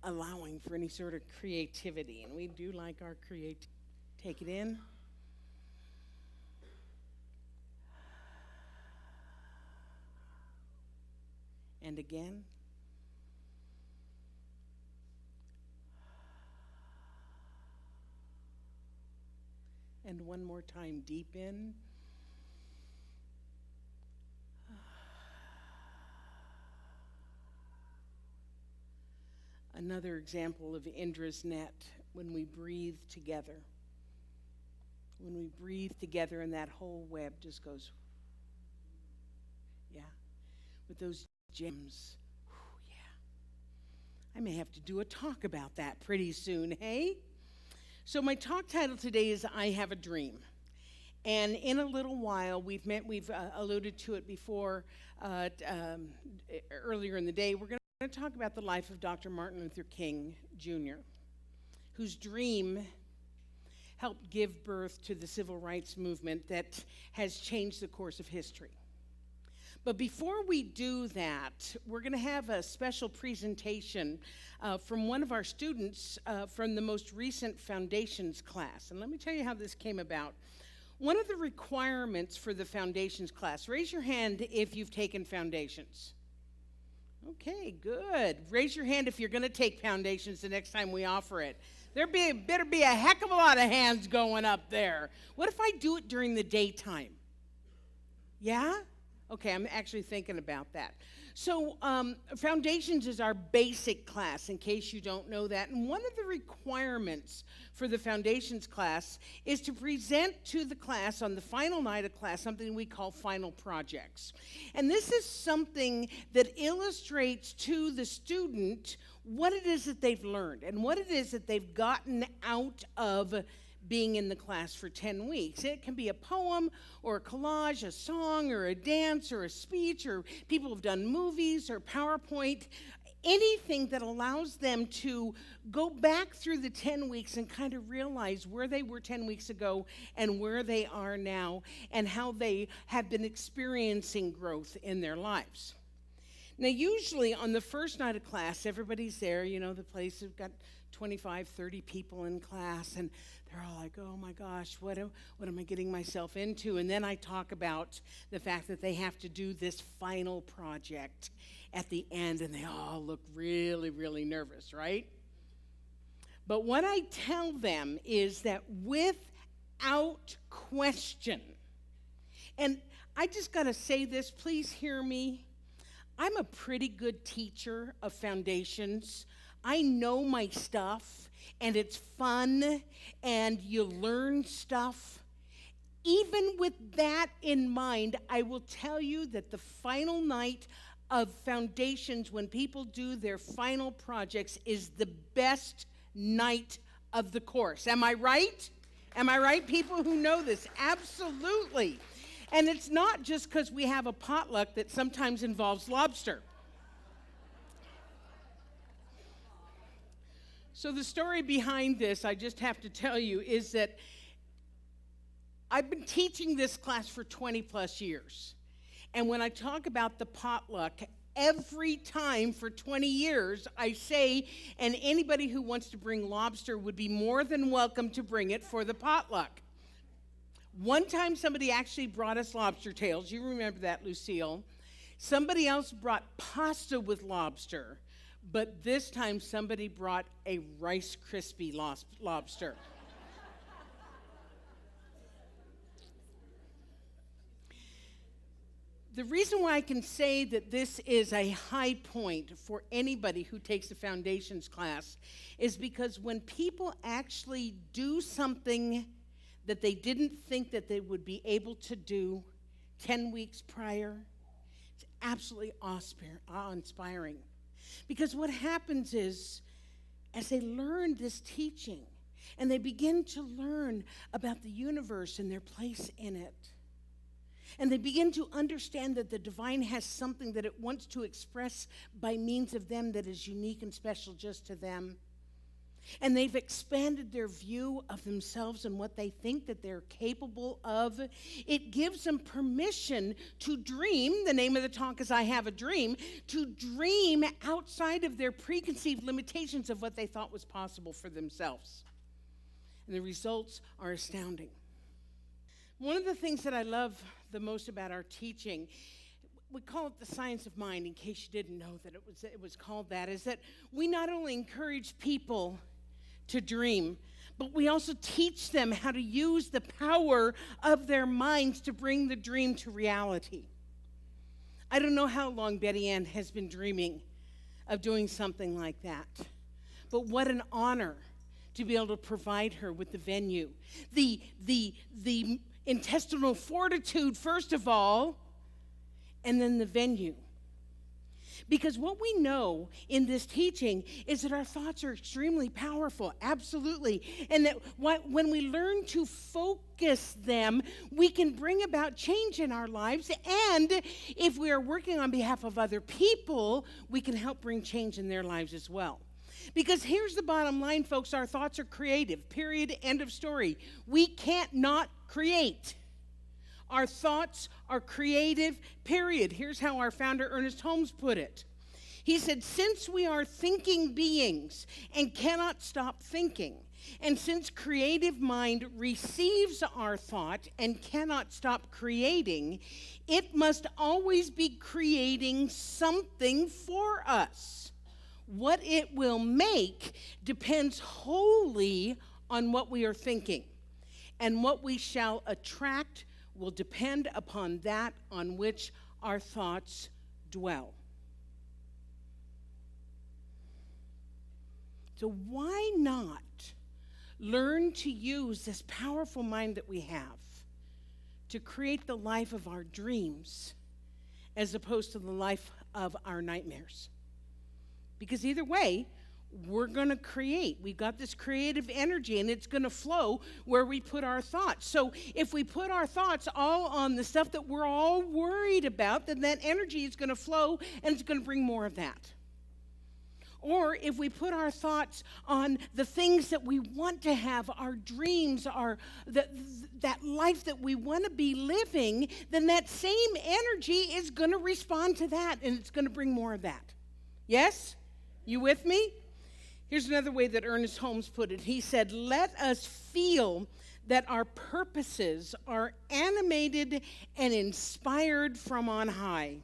allowing for any sort of creativity. And we do like our creativity. Take it in. And again. And one more time, deep in. Another example of Indra's net, when we breathe together. When we breathe together and that whole web just goes, yeah, with those gems, yeah. I may have to do a talk about that pretty soon, hey? So my talk title today is I Have a Dream. And in a little while, we've alluded to it before, earlier in the day, we're going to talk about the life of Dr. Martin Luther King, Jr., whose dream helped give birth to the civil rights movement that has changed the course of history. But before we do that, we're going to have a special presentation from one of our students from the most recent Foundations class. And let me tell you how this came about. One of the requirements for the Foundations class, raise your hand if you've taken Foundations. Okay, good. Raise your hand if you're going to take Foundations the next time we offer it. There better be a heck of a lot of hands going up there. What if I do it during the daytime? Yeah? Okay, I'm actually thinking about that. So Foundations is our basic class, in case you don't know that. And one of the requirements for the Foundations class is to present to the class on the final night of class something we call final projects. And this is something that illustrates to the student what it is that they've learned and what it is that they've gotten out of being in the class for 10 weeks. It can be a poem or a collage, a song or a dance or a speech, or people have done movies or PowerPoint, anything that allows them to go back through the 10 weeks and kind of realize where they were 10 weeks ago and where they are now and how they have been experiencing growth in their lives. Now, usually on the first night of class, everybody's there. You know, the place has got 25, 30 people in class, and they're all like, oh my gosh, what am I getting myself into? And then I talk about the fact that they have to do this final project at the end, and they all look really, really nervous, right? But what I tell them is that without question, and I just got to say this, please hear me. I'm a pretty good teacher of Foundations. I know my stuff, and it's fun, and you learn stuff. Even with that in mind, I will tell you that the final night of Foundations, when people do their final projects, is the best night of the course. Am I right? Am I right, people who know this? Absolutely. And it's not just because we have a potluck that sometimes involves lobster. So the story behind this, I just have to tell you, is that I've been teaching this class for 20 plus years. And when I talk about the potluck, every time for 20 years, I say, and anybody who wants to bring lobster would be more than welcome to bring it for the potluck. One time somebody actually brought us lobster tails. You remember that, Lucille. Somebody else brought pasta with lobster. But this time somebody brought a Rice Krispie lobster. The reason why I can say that this is a high point for anybody who takes a Foundations class is because when people actually do something that they didn't think that they would be able to do 10 weeks prior, it's absolutely awe-inspiring. Because what happens is, as they learn this teaching, and they begin to learn about the universe and their place in it, and they begin to understand that the divine has something that it wants to express by means of them that is unique and special just to them, And they've expanded their view of themselves and what they think that they're capable of. It gives them permission to dream. The name of the talk is I Have a Dream. To dream outside of their preconceived limitations of what they thought was possible for themselves. And the results are astounding. One of the things that I love the most about our teaching, we call it the science of mind, in case you didn't know that it was called that, is that we not only encourage people to dream, but we also teach them how to use the power of their minds to bring the dream to reality. I don't know how long Betty Ann has been dreaming of doing something like that, but what an honor to be able to provide her with the venue, the intestinal fortitude, first of all, and then the venue. Because what we know in this teaching is that our thoughts are extremely powerful, absolutely. And that when we learn to focus them, we can bring about change in our lives. And if we are working on behalf of other people, we can help bring change in their lives as well. Because here's the bottom line, folks, our thoughts are creative, period, end of story. We can't not create. Our thoughts are creative, period. Here's how our founder, Ernest Holmes, put it. He said, since we are thinking beings and cannot stop thinking, and since creative mind receives our thought and cannot stop creating, it must always be creating something for us. What it will make depends wholly on what we are thinking, and what we shall attract will depend upon that on which our thoughts dwell. So why not learn to use this powerful mind that we have to create the life of our dreams as opposed to the life of our nightmares? Because either way, we're going to create. We've got this creative energy, and it's going to flow where we put our thoughts. So if we put our thoughts all on the stuff that we're all worried about, then that energy is going to flow, and it's going to bring more of that. Or if we put our thoughts on the things that we want to have, our dreams, that life that we want to be living, then that same energy is going to respond to that, and it's going to bring more of that. Yes? You with me? Here's another way that Ernest Holmes put it. He said, let us feel that our purposes are animated and inspired from on high.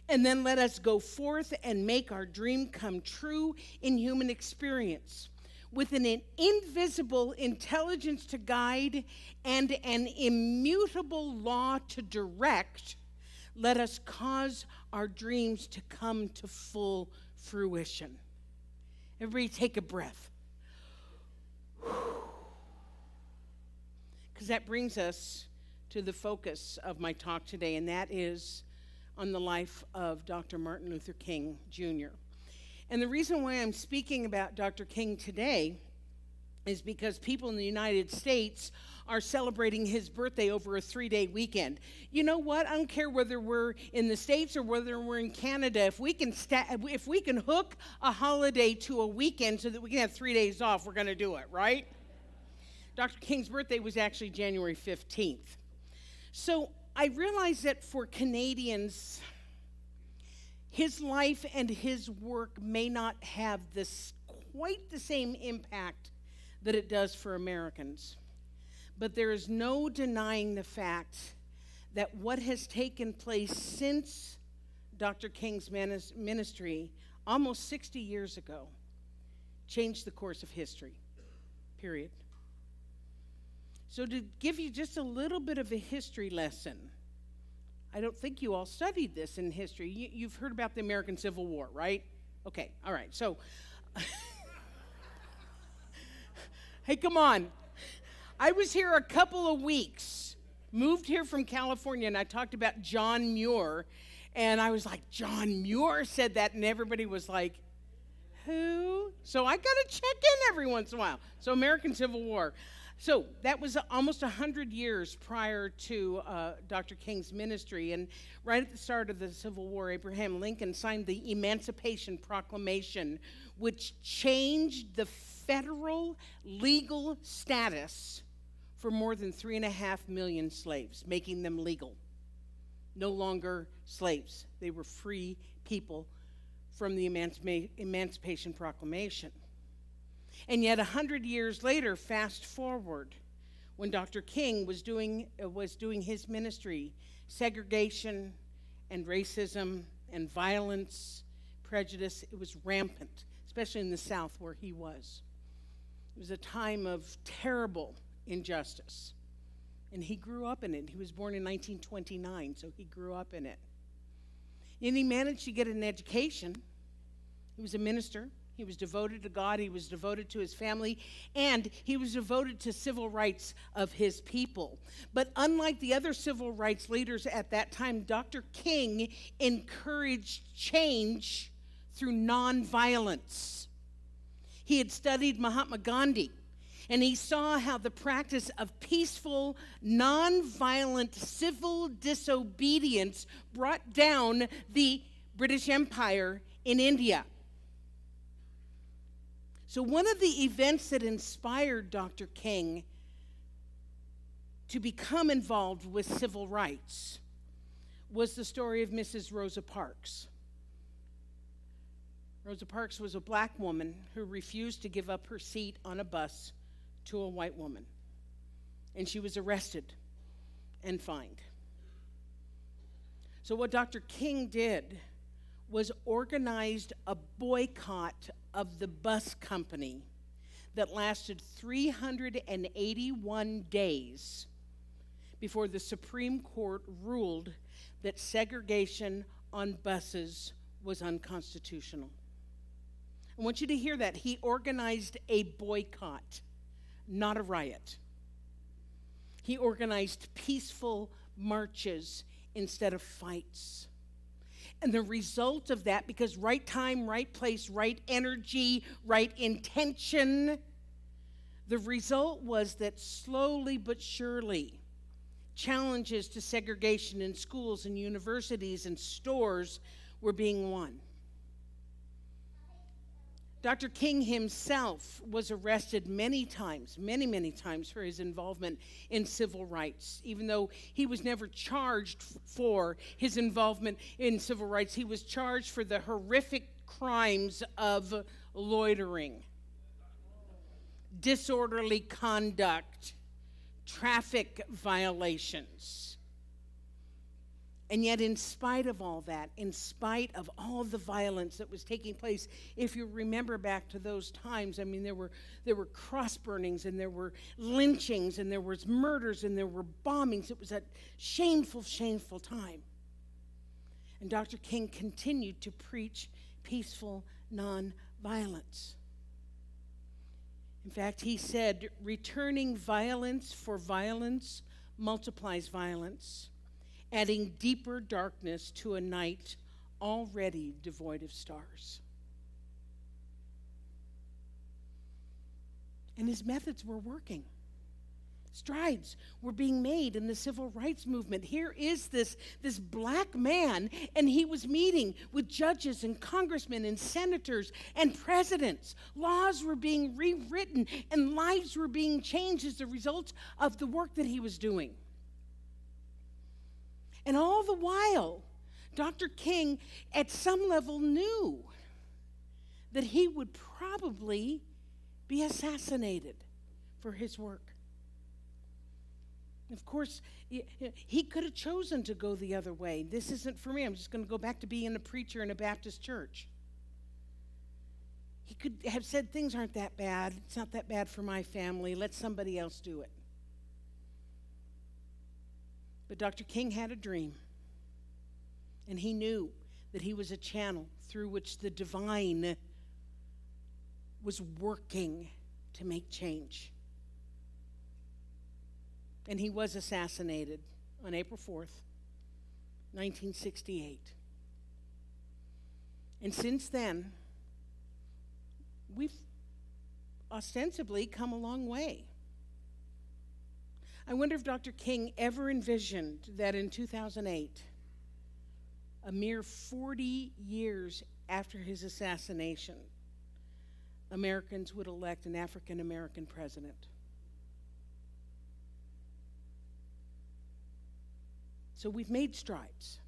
And then let us go forth and make our dream come true in human experience. With an invisible intelligence to guide and an immutable law to direct, let us cause our dreams to come to full fruition. Everybody take a breath. Because that brings us to the focus of my talk today, and that is on the life of Dr. Martin Luther King, Jr. And the reason why I'm speaking about Dr. King today is because people in the United States are celebrating his birthday over a 3-day weekend. You know what? I don't care whether we're in the States or whether we're in Canada. If we can hook a holiday to a weekend so that we can have 3 days off, we're going to do it, right? Dr. King's birthday was actually January 15th. So I realize that for Canadians, his life and his work may not have quite the same impact that it does for Americans. But there is no denying the fact that what has taken place since Dr. King's ministry almost 60 years ago changed the course of history, period. So to give you just a little bit of a history lesson, I don't think you all studied this in history. You've heard about the American Civil War, right? Okay, all right. So, hey, come on. I was here a couple of weeks, moved here from California, and I talked about John Muir, and I was like, John Muir said that, and everybody was like, Who? So I got to check in every once in a while. So American Civil War. So that was almost 100 years prior to Dr. King's ministry. And right at the start of the Civil War, Abraham Lincoln signed the Emancipation Proclamation, which changed the federal legal status for more than 3.5 million slaves, making them legal. No longer slaves. They were free people from the Emancipation Proclamation. And yet 100 years later, fast forward, when Dr. King was doing his ministry, segregation and racism and violence, prejudice, it was rampant, especially in the South where he was. It was a time of terrible injustice. And he grew up in it. He was born in 1929, so he grew up in it. And he managed to get an education. He was a minister. He was devoted to God. He was devoted to his family. And he was devoted to civil rights of his people. But unlike the other civil rights leaders at that time, Dr. King encouraged change through nonviolence. He had studied Mahatma Gandhi, and he saw how the practice of peaceful, nonviolent civil disobedience brought down the British Empire in India. So one of the events that inspired Dr. King to become involved with civil rights was the story of Mrs. Rosa Parks. Rosa Parks was a black woman who refused to give up her seat on a bus to a white woman. And she was arrested and fined. So what Dr. King did was organized a boycott of the bus company that lasted 381 days before the Supreme Court ruled that segregation on buses was unconstitutional. I want you to hear that. He organized a boycott, not a riot. He organized peaceful marches instead of fights. And the result of that, because right time, right place, right energy, right intention, the result was that slowly but surely, challenges to segregation in schools and universities and stores were being won. Dr. King himself was arrested many times for his involvement in civil rights. Even though he was never charged for his involvement in civil rights, he was charged for the horrific crimes of loitering, disorderly conduct, traffic violations. And yet, in spite of all that, in spite of all the violence that was taking place, if you remember back to those times, I mean, there were cross burnings, and there were lynchings, and there was murders, and there were bombings. It was a shameful, shameful time. And Dr. King continued to preach peaceful nonviolence. In fact, he said, returning violence for violence multiplies violence, adding deeper darkness to a night already devoid of stars. And his methods were working. Strides were being made in the civil rights movement. Here is this black man, and he was meeting with judges and congressmen and senators and presidents. Laws were being rewritten, and lives were being changed as a result of the work that he was doing. And all the while, Dr. King, at some level, knew that he would probably be assassinated for his work. Of course, he could have chosen to go the other way. This isn't for me. I'm just going to go back to being a preacher in a Baptist church. He could have said, things aren't that bad. It's not that bad for my family. Let somebody else do it. But Dr. King had a dream, and he knew that he was a channel through which the divine was working to make change. And he was assassinated on April 4th, 1968. And since then, we've ostensibly come a long way. I wonder if Dr. King ever envisioned that in 2008, a mere 40 years after his assassination, Americans would elect an African American president. So we've made strides.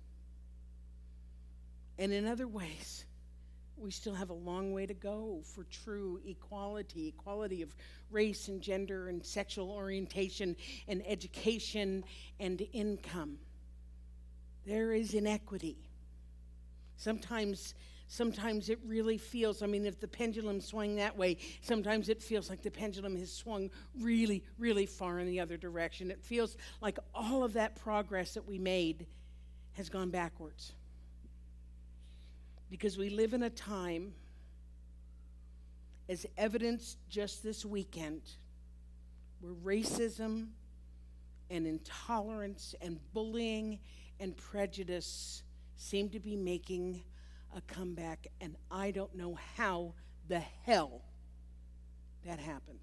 And in other ways, we still have a long way to go for true equality of race and gender and sexual orientation and education and income. There is inequity. Sometimes it really feels, if the pendulum swung that way, sometimes it feels like the pendulum has swung really, really far in the other direction. It feels like all of that progress that we made has gone backwards. Because we live in a time, as evidenced just this weekend, where racism and intolerance and bullying and prejudice seem to be making a comeback, and I don't know how the hell that happened.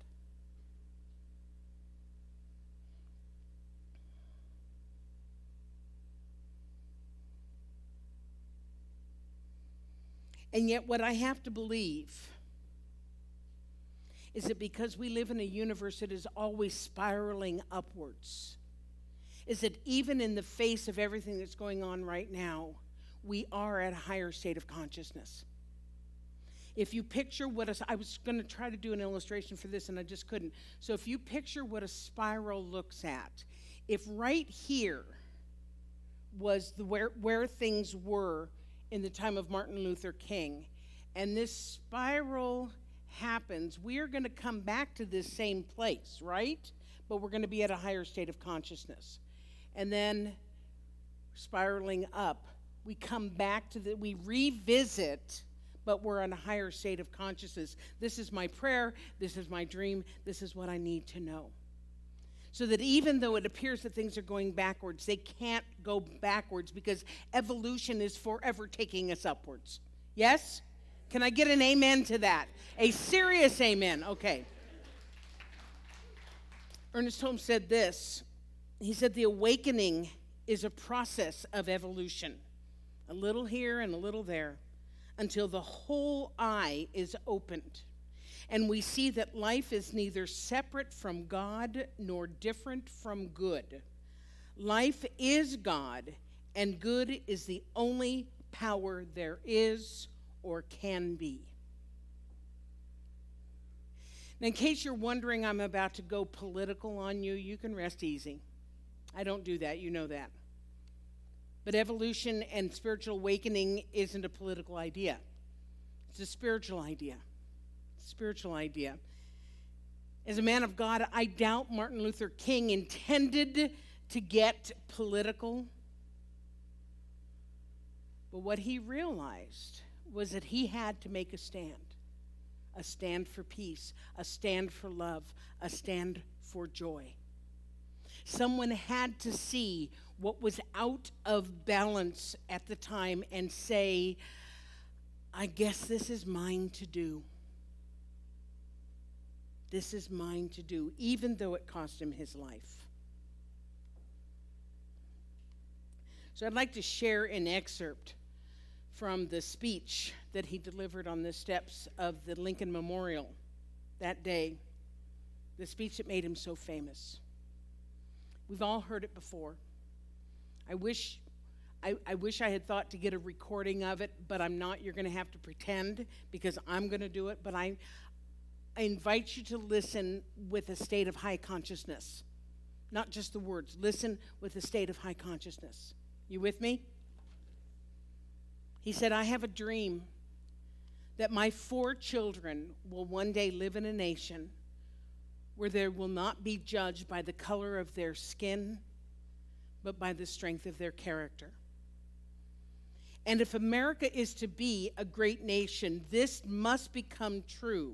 And yet what I have to believe is that because we live in a universe that is always spiraling upwards, is that even in the face of everything that's going on right now, we are at a higher state of consciousness. If you picture I was going to try to do an illustration for this and I just couldn't. So if you picture what a spiral looks at, if right here was where things were in the time of Martin Luther King, and this spiral happens, we are going to come back to this same place, right? But we're going to be at a higher state of consciousness. And then spiraling up, we come back we revisit, but we're on a higher state of consciousness. This is my prayer, this is my dream, this is what I need to know. So that even though it appears that things are going backwards, they can't go backwards because evolution is forever taking us upwards. Yes? Can I get an amen to that? A serious amen. Okay. Ernest Holmes said this. He said, the awakening is a process of evolution. A little here and a little there, until the whole eye is opened. And we see that life is neither separate from God nor different from good. Life is God, and good is the only power there is or can be. Now, in case you're wondering I'm about to go political on you, you can rest easy. I don't do that, you know that. But evolution and spiritual awakening isn't a political idea. It's a spiritual idea. Spiritual idea. As a man of God, I doubt Martin Luther King intended to get political. But what he realized was that he had to make a stand for peace, a stand for love, a stand for joy. Someone had to see what was out of balance at the time and say, I guess this is mine to do. This is mine to do, even though it cost him his life. So I'd like to share an excerpt from the speech that he delivered on the steps of the Lincoln Memorial that day, the speech that made him so famous. We've all heard it before. I wish I had thought to get a recording of it, but I'm not. You're going to have to pretend because I'm going to do it, but I invite you to listen with a state of high consciousness. Not just the words. Listen with a state of high consciousness. You with me? He said, I have a dream that my 4 children will one day live in a nation where they will not be judged by the color of their skin, but by the strength of their character. And if America is to be a great nation, this must become true.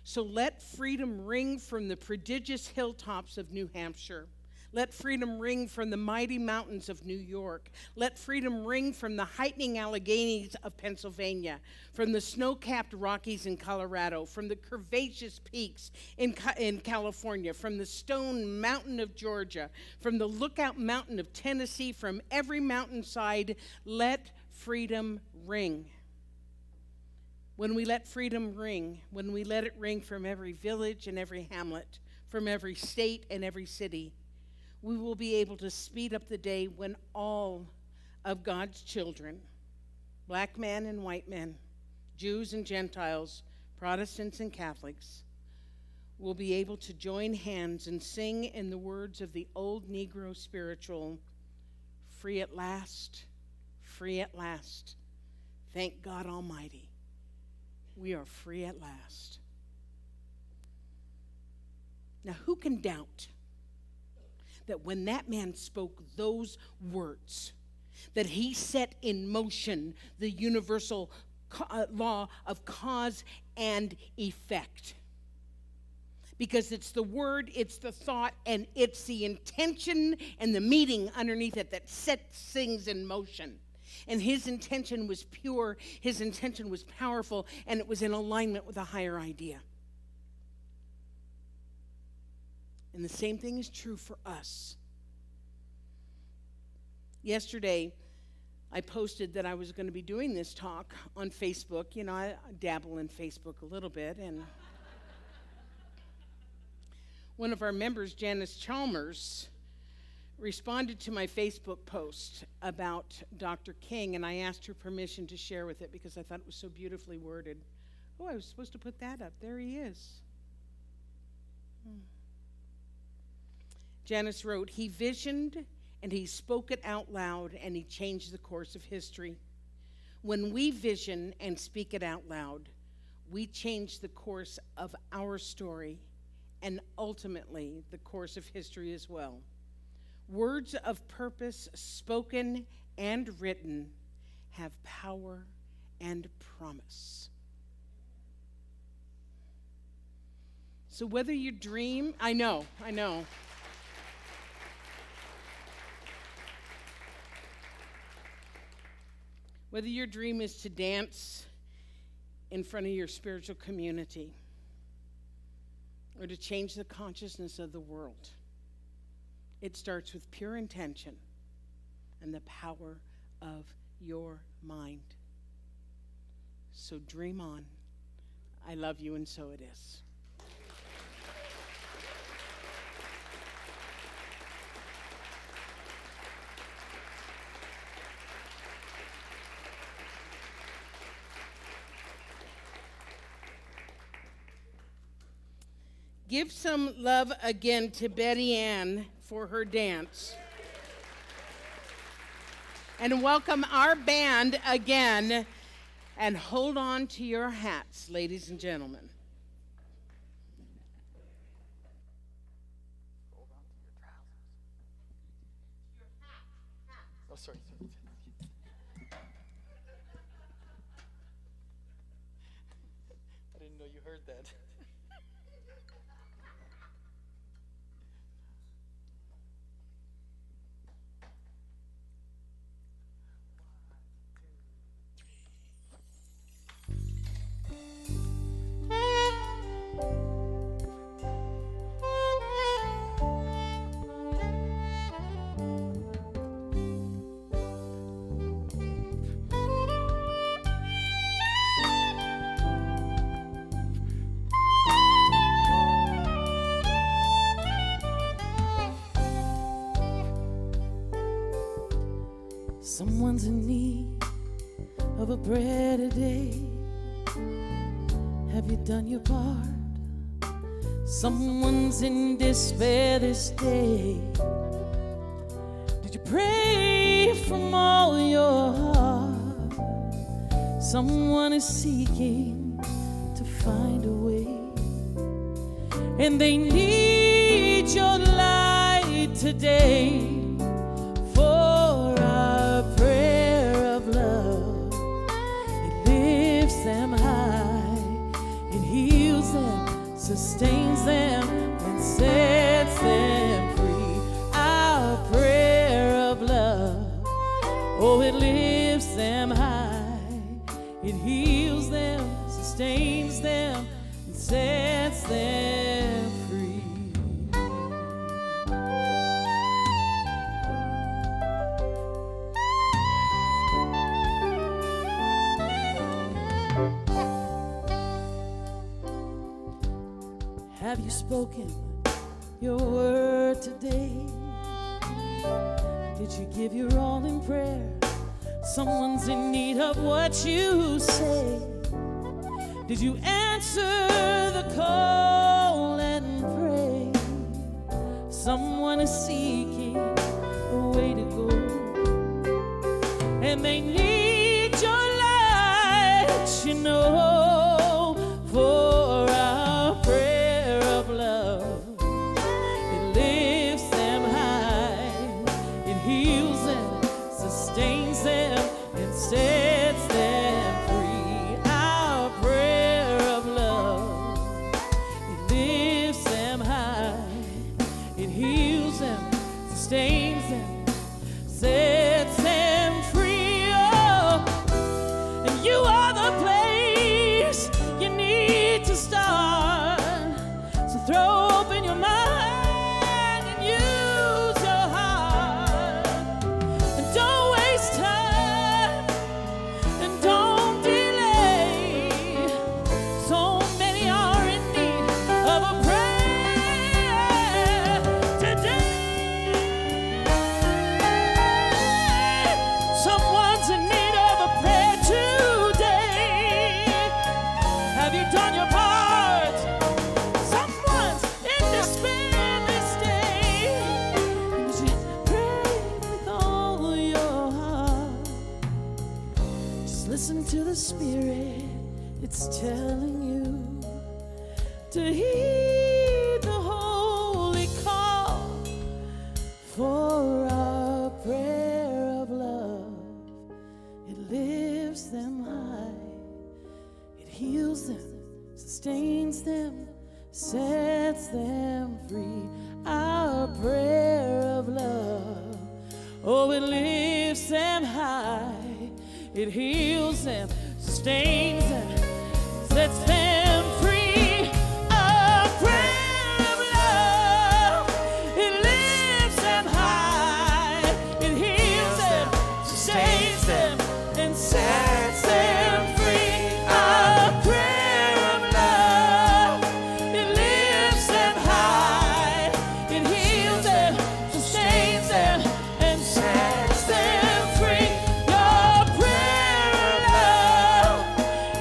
So let freedom ring from the prodigious hilltops of New Hampshire. Let freedom ring from the mighty mountains of New York. Let freedom ring from the heightening Alleghenies of Pennsylvania, from the snow-capped Rockies in Colorado, from the curvaceous peaks in California, from the Stone Mountain of Georgia, from the Lookout Mountain of Tennessee, from every mountainside. Let freedom ring. When we let freedom ring, when we let it ring from every village and every hamlet, from every state and every city, we will be able to speed up the day when all of God's children, black men and white men, Jews and Gentiles, Protestants and Catholics, will be able to join hands and sing in the words of the old Negro spiritual, free at last, free at last. Thank God Almighty, we are free at last. Now, who can doubt that when that man spoke those words, that he set in motion the universal law of cause and effect? Because it's the word, it's the thought, and it's the intention and the meaning underneath it that sets things in motion. And his intention was pure, his intention was powerful, and it was in alignment with a higher idea. And the same thing is true for us. Yesterday, I posted that I was going to be doing this talk on Facebook. You know, I dabble in Facebook a little bit. And one of our members, Janice Chalmers, responded to my Facebook post about Dr. King, and I asked her permission to share with it because I thought it was so beautifully worded. Oh, I was supposed to put that up. There he is. Janice wrote, "He visioned and he spoke it out loud and he changed the course of history. When we vision and speak it out loud, we change the course of our story and ultimately the course of history as well. Words of purpose, spoken and written, have power and promise." So whether you dream, I know. Whether your dream is to dance in front of your spiritual community or to change the consciousness of the world, it starts with pure intention and the power of your mind. So dream on. I love you, and so it is. Give some love again to Betty Ann for her dance. And welcome our band again. And hold on to your hats, ladies and gentlemen. Hold on to your trousers. Your hat. Oh, sorry. I didn't know you heard that. Someone's in need of a bread a day. Have you done your part? Someone's in despair this day. Did you pray from all your heart? Someone is seeking to find a way, and they need your light today. Sustains them and sets them free. Oh, it lifts them high. It heals them, sustains them, and sets them free. Have you spoken your word today? Did you give your all in prayer? Someone's in need of what you say. Did you answer the call and pray? Someone is seeking a way to go, and they need your light, you know, for our prayer of love. It lifts them high, it heals them, sustains them, and sets them free. Our prayer of love, it lifts them high, it heals them, sustains them, sets them free. Oh, and you are the place you need to start. So throw open your mind and use your heart. And don't waste time, and don't delay. So many are in need of a prayer today. Someone's in need of a prayer today. Have you done your part? Someone's in despair this day. And you pray with all your heart. Just listen to the Spirit. It's telling you to heed the holy call for our prayer of love. It lifts them high, it heals them, sustains them, sets them free. Our prayer of love, oh, it lifts them high, it heals them, sustains them, sets them free. Our prayer of love, it lifts them high, it heals them, sustains them, and sets them free. Our prayer of love, it lifts them high, it heals them, sustains them, and sets them free. Your prayer of love,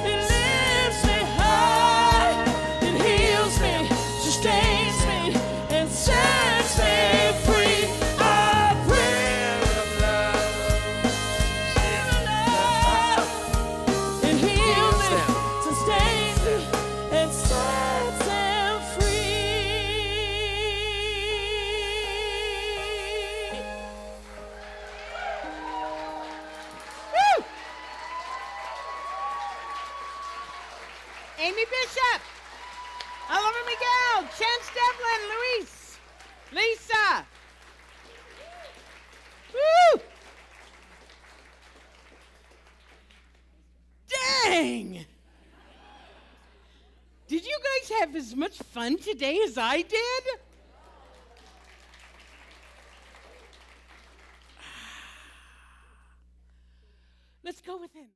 it lifts me high, it heals me, sustains me, and sets me free. Our prayer of love, it heals me, sustains me, and sets them free. Woo! Amy Bishop, Oliver Miguel, Chance Devlin, Luis, Lisa. Woo! Dang! Did you guys have as much fun today as I did? Let's go with him.